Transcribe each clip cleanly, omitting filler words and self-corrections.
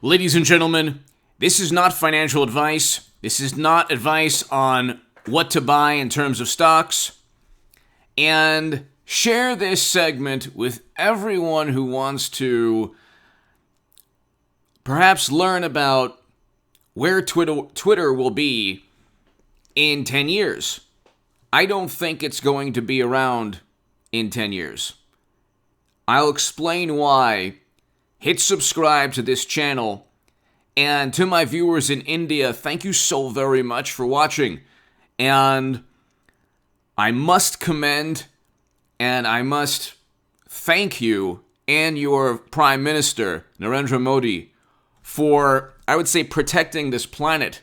Ladies and gentlemen, this is not financial advice. This is not advice on what to buy in terms of stocks. And share this segment with everyone who wants to perhaps learn about where Twitter will be in 10 years. I don't think it's going to be around in 10 years. I'll explain why. Hit subscribe to this channel. And to my viewers in India, thank you so very much for watching. And I must commend and I must thank you and your Prime Minister, Narendra Modi, for, I would say, protecting this planet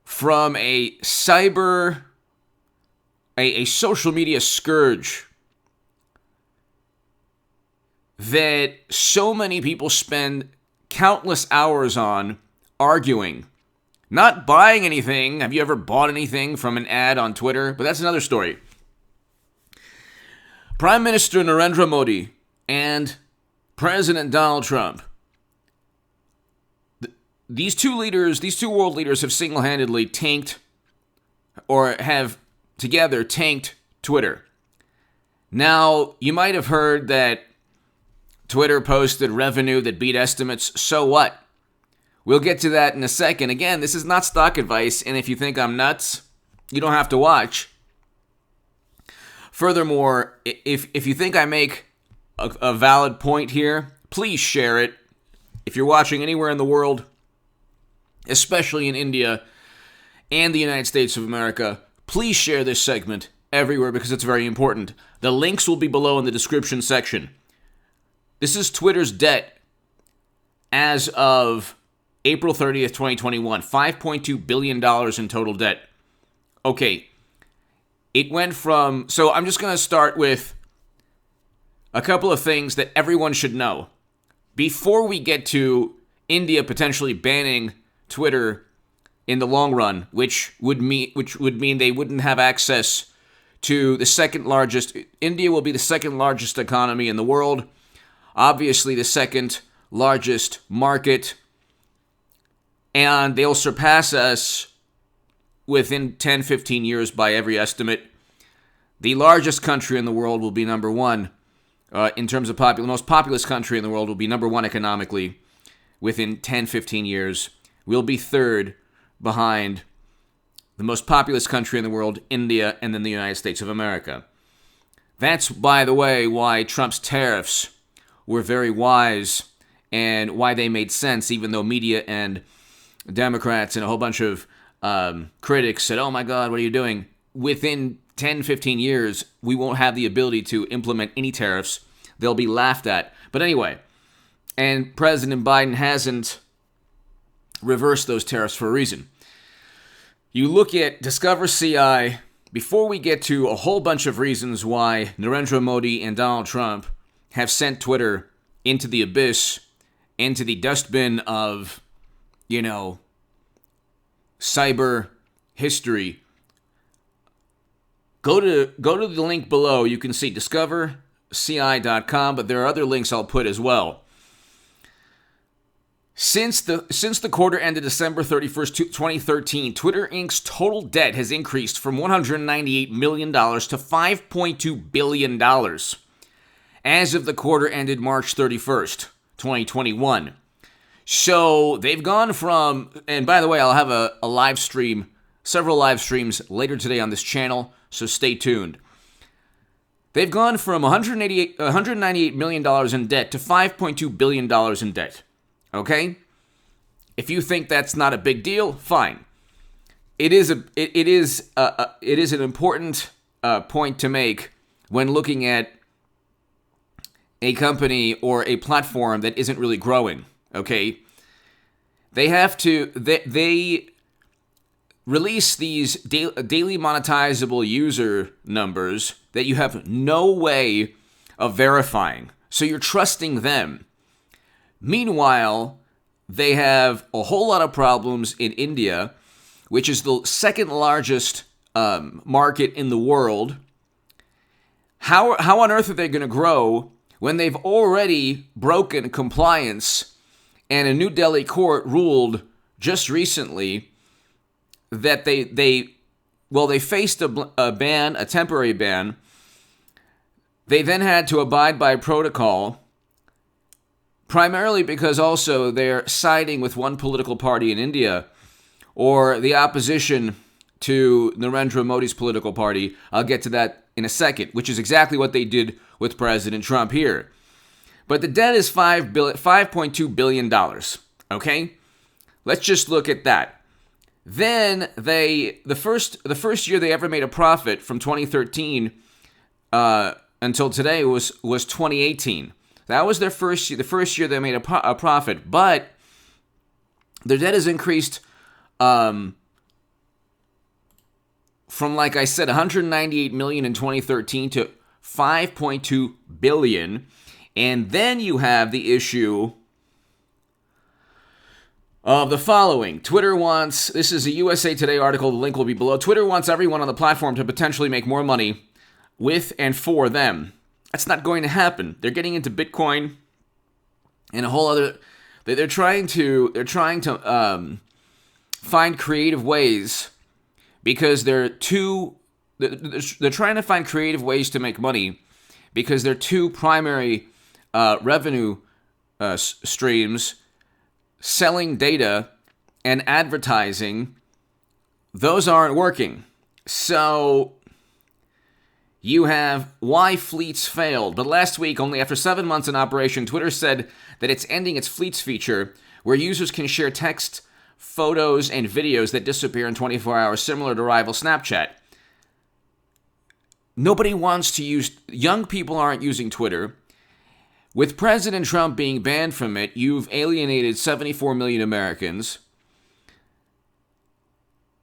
from a social media scourge that so many people spend countless hours on arguing. Not buying anything. Have you ever bought anything from an ad on Twitter? But that's another story. Prime Minister Narendra Modi and President Donald Trump. These two world leaders have single-handedly tanked, or have together tanked Twitter. Now, you might have heard that Twitter posted revenue that beat estimates. So what? We'll get to that in a second. Again, this is not stock advice, and if you think I'm nuts, you don't have to watch. Furthermore, if you think I make a valid point here, please share it. If you're watching anywhere in the world, especially in India and the United States of America, please share this segment everywhere because it's very important. The links will be below in the description section. This is Twitter's debt as of April 30th, 2021. $5.2 billion in total debt. Okay. It went from... So I'm just going to start with a couple of things that everyone should know. Before we get to India potentially banning Twitter in the long run, which would mean they wouldn't have access to the second largest... India will be the second largest economy in the world. Obviously, the second largest market, and they'll surpass us within 10, 15 years by every estimate. The largest country in the world will be number one in terms of the most populous country in the world will be number one economically within 10, 15 years. We'll be third behind the most populous country in the world, India, and then the United States of America. That's, by the way, why Trump's tariffs were very wise and why they made sense, even though media and Democrats and a whole bunch of critics said, oh my God, what are you doing? Within 10, 15 years, we won't have the ability to implement any tariffs. They'll be laughed at. But anyway, and President Biden hasn't reversed those tariffs for a reason. You look at Discover CI, before we get to a whole bunch of reasons why Narendra Modi and Donald Trump have sent Twitter into the abyss, into the dustbin of, cyber history. Go to the link below. You can see discoverci.com, but there are other links I'll put as well. Since the quarter ended December 31st, 2013, Twitter Inc.'s total debt has increased from $198 million to $5.2 billion. As of the quarter ended March 31st, 2021. So they've gone from, and by the way, I'll have a live stream, several live streams later today on this channel, so stay tuned. They've gone from $198 million in debt to $5.2 billion in debt. Okay? If you think that's not a big deal, fine. It is an important point to make when looking at a company or a platform that isn't really growing, okay? They release these daily monetizable user numbers that you have no way of verifying. So you're trusting them. Meanwhile, they have a whole lot of problems in India, which is the second largest market in the world. How on earth are they going to grow when they've already broken compliance, and a New Delhi court ruled just recently that they faced a ban, a temporary ban. They then had to abide by protocol, primarily because also they're siding with one political party in India, or the opposition to Narendra Modi's political party. I'll get to that in a second, which is exactly what they did with President Trump here. But the debt is $5.2 billion, okay? Let's just look at that. Then the first year they ever made a profit from 2013 until today was 2018. That was their first year. The first year they made a profit, but their debt has increased from, like I said, 198 million in 2013 to 5.2 billion. And then you have the issue of the following. Twitter wants, this is a USA Today article, the link will be below. Twitter wants everyone on the platform to potentially make more money with and for them. That's not going to happen. They're getting into Bitcoin and a whole other, they're trying to find creative ways, because they're trying to find creative ways to make money, because their two primary revenue streams, selling data and advertising, those aren't working. So you have why fleets failed. But last week, only after 7 months in operation, Twitter said that it's ending its fleets feature, where users can share text, photos, and videos that disappear in 24 hours, similar to rival Snapchat. Nobody wants to use, young people aren't using Twitter. With President Trump being banned from it, you've alienated 74 million Americans.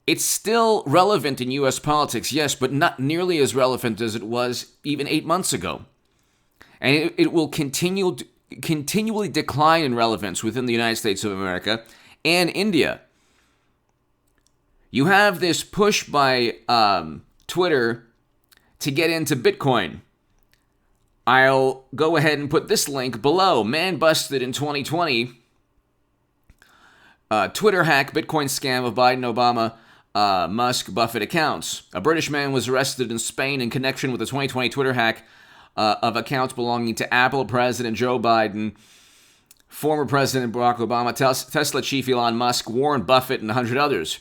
It's still relevant in U.S. politics, yes, but not nearly as relevant as it was even 8 months ago. And it will continually decline in relevance within the United States of America and India. You have this push by Twitter to get into Bitcoin. I'll go ahead and put this link below. Man busted in 2020. Twitter hack, Bitcoin scam of Biden, Obama, Musk, Buffett accounts. A British man was arrested in Spain in connection with the 2020 Twitter hack of accounts belonging to Apple, President Joe Biden, former President Barack Obama, Tesla chief Elon Musk, Warren Buffett, and 100 others.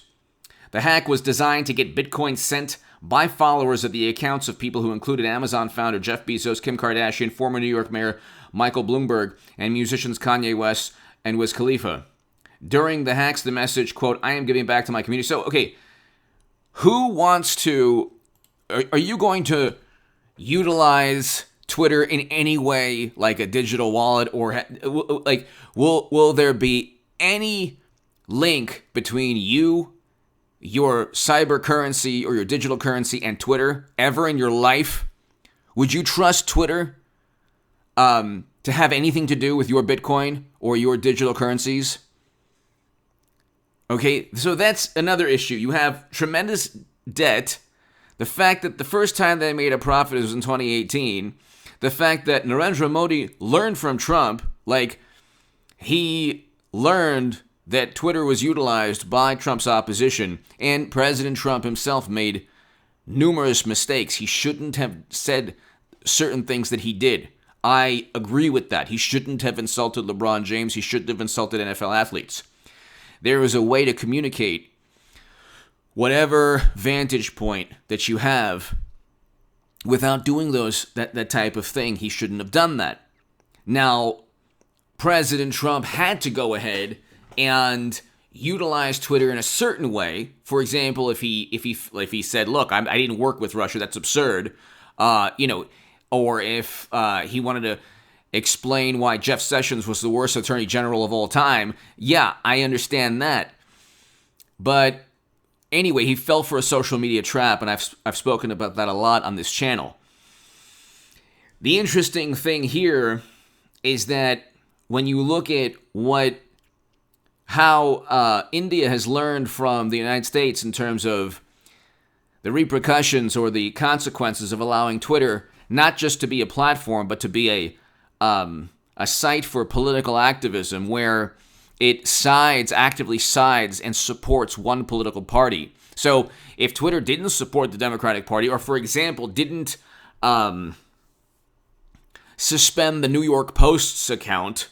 The hack was designed to get Bitcoin sent by followers of the accounts of people who included Amazon founder Jeff Bezos, Kim Kardashian, former New York Mayor Michael Bloomberg, and musicians Kanye West and Wiz Khalifa. During the hacks, the message, quote, "I am giving back to my community." So, okay, who wants to, are you going to utilize Twitter in any way, like a digital wallet, or like, will there be any link between you, your cyber currency or your digital currency, and Twitter ever in your life? Would you trust Twitter to have anything to do with your Bitcoin or your digital currencies? Okay, so that's another issue. You have tremendous debt. The fact that the first time they made a profit was in 2018. The fact that Narendra Modi learned from Trump, like he learned that Twitter was utilized by Trump's opposition, and President Trump himself made numerous mistakes. He shouldn't have said certain things that he did. I agree with that. He shouldn't have insulted LeBron James. He shouldn't have insulted NFL athletes. There is a way to communicate whatever vantage point that you have without doing that type of thing. He shouldn't have done that. Now, President Trump had to go ahead and utilize Twitter in a certain way. For example, if he said, "Look, I didn't work with Russia," that's absurd. Or if he wanted to explain why Jeff Sessions was the worst attorney general of all time. Yeah, I understand that. But anyway, he fell for a social media trap, and I've spoken about that a lot on this channel. The interesting thing here is that when you look at how India has learned from the United States in terms of the repercussions or the consequences of allowing Twitter not just to be a platform, but to be a site for political activism where it actively sides and supports one political party. So if Twitter didn't support the Democratic Party, or for example, didn't suspend the New York Post's account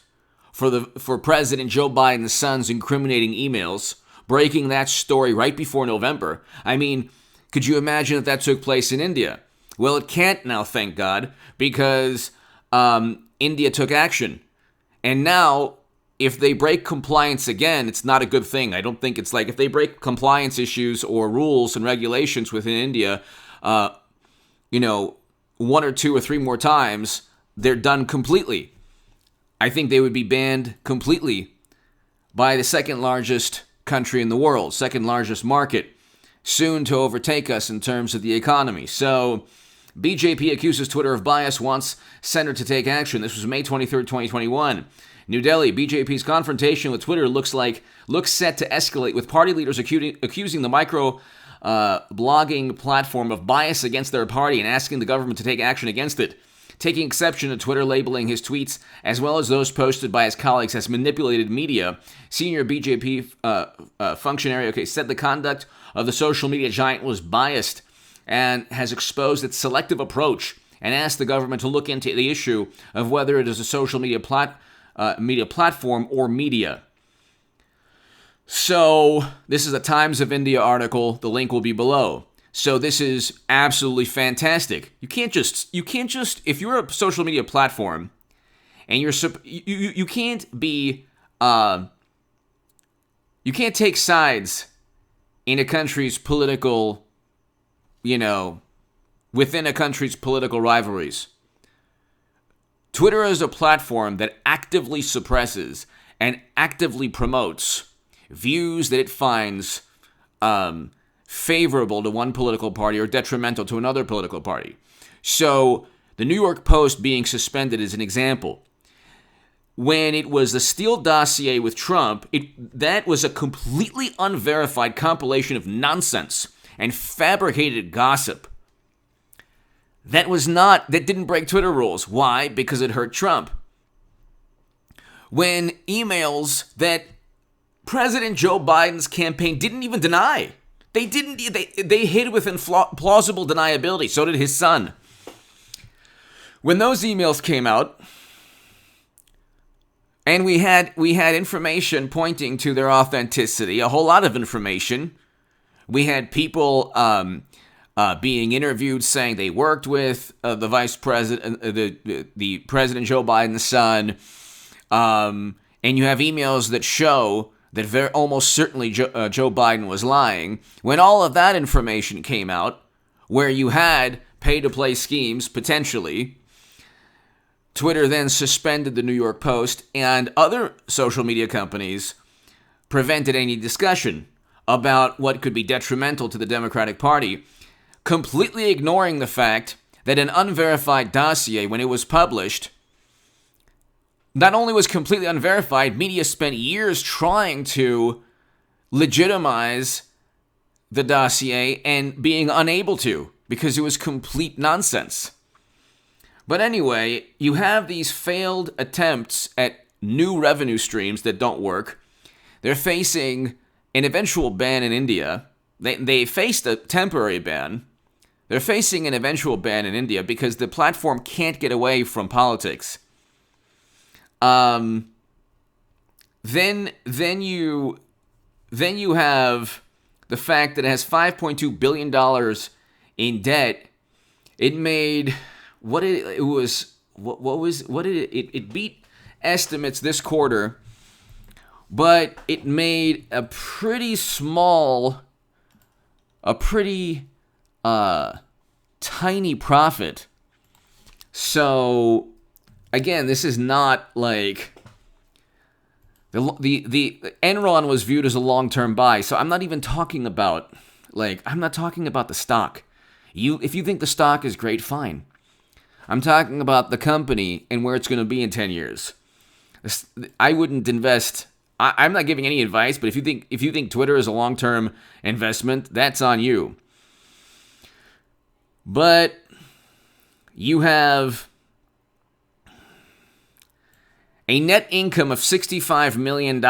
for President Joe Biden's son's incriminating emails, breaking that story right before November. I mean, could you imagine if that took place in India? Well, it can't now, thank God, because India took action. And now, if they break compliance again, it's not a good thing. I don't think it's like if they break compliance issues or rules and regulations within India, one or two or three more times, they're done completely. I think they would be banned completely by the second largest country in the world, second largest market, soon to overtake us in terms of the economy. So BJP accuses Twitter of bias, wants center to take action. This was May 23rd, 2021. New Delhi, BJP's confrontation with Twitter looks set to escalate, with party leaders accusing the micro blogging platform of bias against their party and asking the government to take action against it. Taking exception to Twitter labeling his tweets, as well as those posted by his colleagues, as manipulated media, senior BJP functionary said the conduct of the social media giant was biased and has exposed its selective approach and asked the government to look into the issue of whether it is a social media platform or media. So this is a Times of India article. The link will be below. So this is absolutely fantastic. You can't just if you're a social media platform and you can't be you can't take sides in a country's political, within a country's political rivalries. Twitter is a platform that actively suppresses and actively promotes views that it finds favorable to one political party or detrimental to another political party. So the New York Post being suspended is an example. When it was the Steele dossier with Trump, that was a completely unverified compilation of nonsense and fabricated gossip. That didn't break Twitter rules. Why? Because it hurt Trump. When emails that President Joe Biden's campaign didn't even deny, they hid within plausible deniability. So did his son. When those emails came out, and we had information pointing to their authenticity, a whole lot of information. We had people being interviewed saying they worked with the vice president, the President Joe Biden's son, and you have emails that show that almost certainly Joe Biden was lying. When all of that information came out, where you had pay-to-play schemes potentially, Twitter then suspended the New York Post, and other social media companies prevented any discussion about what could be detrimental to the Democratic Party, completely ignoring the fact that an unverified dossier, when it was published, not only was completely unverified, media spent years trying to legitimize the dossier and being unable to, because it was complete nonsense. But anyway, you have these failed attempts at new revenue streams that don't work. They're facing an eventual ban in India. They faced a temporary ban. They're facing an eventual ban in India because the platform can't get away from politics. Then you have the fact that it has $5.2 billion in debt. It made it beat estimates this quarter, but it made a pretty tiny profit. So again, this is not like the Enron was viewed as a long-term buy. So I'm not even talking about the stock. If you think the stock is great, fine. I'm talking about the company and where it's going to be in 10 years. I wouldn't invest. I'm not giving any advice, but if you think Twitter is a long-term investment, that's on you. But you have a net income of $65 million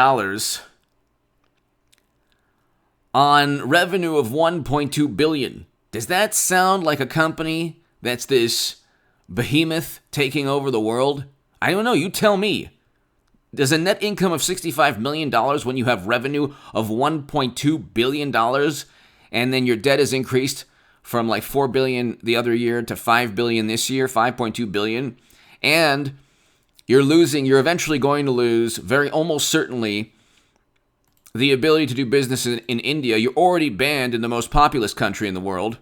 on revenue of $1.2 billion. Does that sound like a company that's this behemoth taking over the world? I don't know. You tell me. Does a net income of $65 million when you have revenue of $1.2 billion and then your debt has increased from like $4 billion the other year to $5 billion this year, $5.2 billion, and you're eventually going to lose, almost certainly, the ability to do business in India. You're already banned in the most populous country in the world,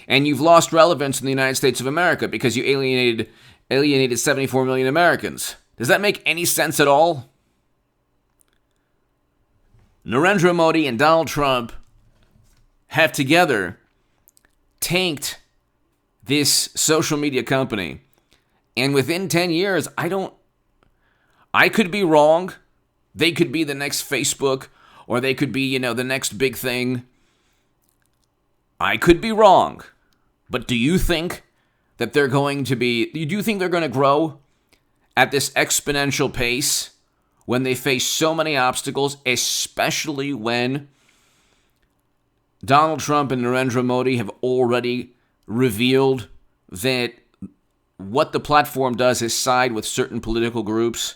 and you've lost relevance in the United States of America because you alienated 74 million Americans. Does that make any sense at all? Narendra Modi and Donald Trump have together tanked this social media company. And within 10 years, I could be wrong. They could be the next Facebook, or they could be, the next big thing. I could be wrong. But do you think that do you think they're going to grow at this exponential pace when they face so many obstacles, especially when Donald Trump and Narendra Modi have already revealed that what the platform does is side with certain political groups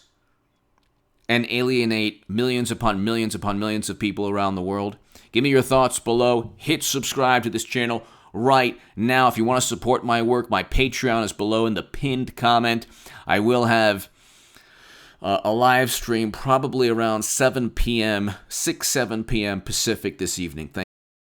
and alienate millions upon millions upon millions of people around the world? Give me your thoughts below. Hit subscribe to this channel right now. If you want to support my work, my Patreon is below in the pinned comment. I will have a live stream probably around 7 p.m. Pacific this evening.